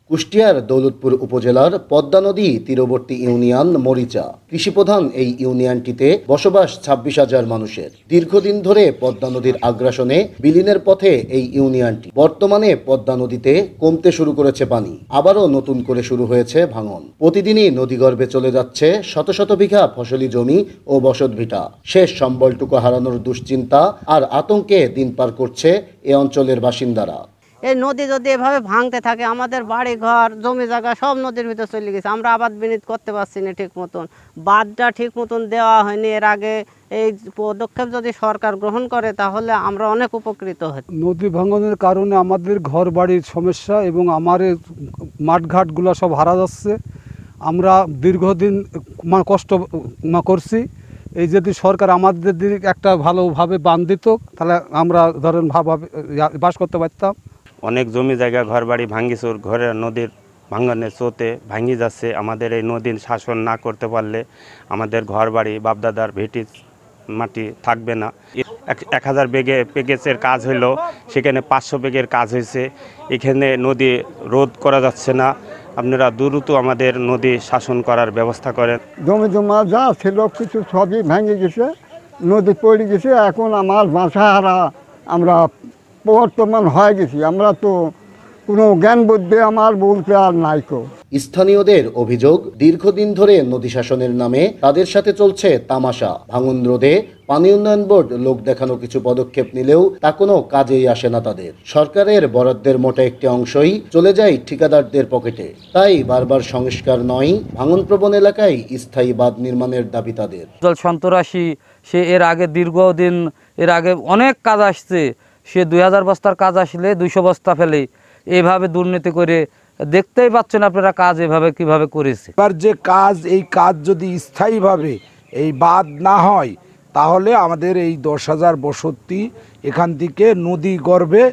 কুষ্টিয়ার দৌলতপুর উপজেলার পদ্মা নদী তীরবর্তী ইউনিয়ন মরিচা কৃষিপ্রধান এই ইউনিয়নটিতে বসবাস 26,000 মানুষের। দীর্ঘদিন ধরে পদ্মা নদীর আগ্রাসনে বিলীনের পথে এই ইউনিয়নটি। বর্তমানে পদ্মা নদীতে কমতে শুরু করেছে পানি, আবারও নতুন করে শুরু হয়েছে ভাঙন। প্রতিদিনই নদীগর্ভে চলে যাচ্ছে শত শত বিঘা ফসলি জমি ও বসতভিটা। শেষ সম্বলটুকু হারানোর দুশ্চিন্তা আর আতঙ্কে দিন পার করছে এ অঞ্চলের বাসিন্দারা। এই নদী যদি এভাবে ভাঙতে থাকে, আমাদের বাড়ি ঘর জমি জায়গা সব নদীর ভিতরে চলে গেছে। আমরা আবাদ বিনিয়োগ করতে পারছি না ঠিক মতন, বাঁধটা ঠিক মতন দেওয়া হয়নি। এর আগে এই পদক্ষেপ যদি সরকার গ্রহণ করে তাহলে আমরা অনেক উপকৃত হই। নদী ভাঙনের কারণে আমাদের ঘর বাড়ির সমস্যা এবং আমাদের মাঠঘাটগুলো সব হারা যাচ্ছে। আমরা দীর্ঘদিন কষ্ট করছি। এই যদি সরকার আমাদের দিকে একটা ভালোভাবে বাঁধ দিত তাহলে আমরা ধরেন ভালোভাবে বাস করতে পারতাম। অনেক জমি জায়গা ঘর বাড়ি ভাঙ্গিচুর, ঘরে নদীর ভাঙনের স্রোতে ভাঙি যাচ্ছে। আমাদের এই নদীর শাসন না করতে পারলে আমাদের ঘর বাড়ি বাপদাদার ভিটি মাটি থাকবে না। 1000 পেগেজের কাজ হইলো, সেখানে 500 পেগের কাজ হয়েছে। এখানে নদী রোধ করা যাচ্ছে না। আপনারা দ্রুত আমাদের নদী শাসন করার ব্যবস্থা করেন। জমি জমা যা ছিল কিছু সবই ভেঙে গেছে, নদী পড়ে গেছে। এখন আমার বাসা হারা আমরা বর্তমান হয়ে গেছি। আমরা তো কোনো জ্ঞান বুদ্ধি আমার বলতে আর নাই। স্থানীয়দের অভিযোগ, দীর্ঘদিন ধরে নদী শাসনের নামে তাদের সাথে চলছে তামাশা। ভাঙন রোধে পানি উন্নয়ন বোর্ড লোক দেখানো কিছু পদক্ষেপ নিলেও তা কোনো কাজেই আসে না তাদের। সরকারের বরাদ্দের মোটা একটি অংশই চলে যায় ঠিকাদারদের পকেটে। তাই বারবার সংস্কার নয়, ভাঙনপ্রবণ এলাকায় স্থায়ী বাঁধ নির্মাণের দাবি তাদের। জল সন্তরাশি সে এর আগে দীর্ঘদিন এর আগে অনেক কাজ আসছে। সে 2000 বস্তার কাজ আসলে 200 বস্তা ফেলে এভাবে দুর্নীতি করে। দেখতেই পাচ্ছেন আপনারা কাজ এভাবে কিভাবে করেছে। এবার যে কাজ, এই কাজ যদি স্থায়ীভাবে এই বাঁধ না হয় তাহলে আমাদের এই 10,000 বসতি এখান থেকে নদী গর্ভে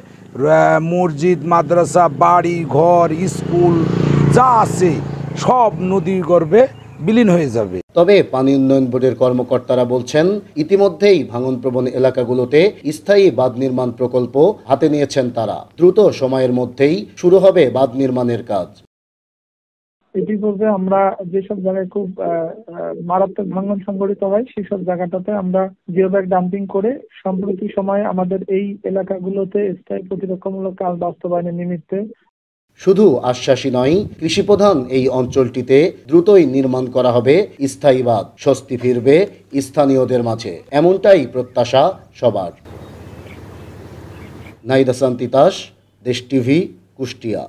মসজিদ, মাদ্রাসা, বাড়ি ঘর, স্কুল যা আছে সব নদী গর্ভে বিলীন হয়ে যাবে। তবে পানি উন্নয়ন বোর্ডের কর্মকর্তারা বলছেন, ইতিমধ্যেই ভাঙনপ্রবণ এলাকাগুলোতে স্থায়ী বাঁধ নির্মাণ প্রকল্প হাতে নিয়েছেন তারা। দ্রুত সময়ের মধ্যেই শুরু হবে বাঁধ নির্মাণের কাজ। ইতিপূর্বে আমরা যেসব জায়গায় খুব মারাত্মক ভাঙন সংঘটিত হয় সেসব জায়গাটাতে আমরা জিওব্যাগ ডাম্পিং করে সম্প্রতি সময়ে আমাদের এই এলাকাগুলোতে স্থায়ী প্রতিরক্ষামূলক কাজ বাস্তবায়নের নিমিত্তে। শুধু আশ্বাসী নয়, কৃষিপ্রধান এই অঞ্চলটিতে দ্রুতই নির্মাণ করা হবে স্থায়ী বাঁধ। স্বস্তি ফিরবে স্থানীয়দের মাঝে, এমনটাই প্রত্যাশা সবার। নাহিদ হাসান তিতাস, দেশ টিভি, কুষ্টিয়া।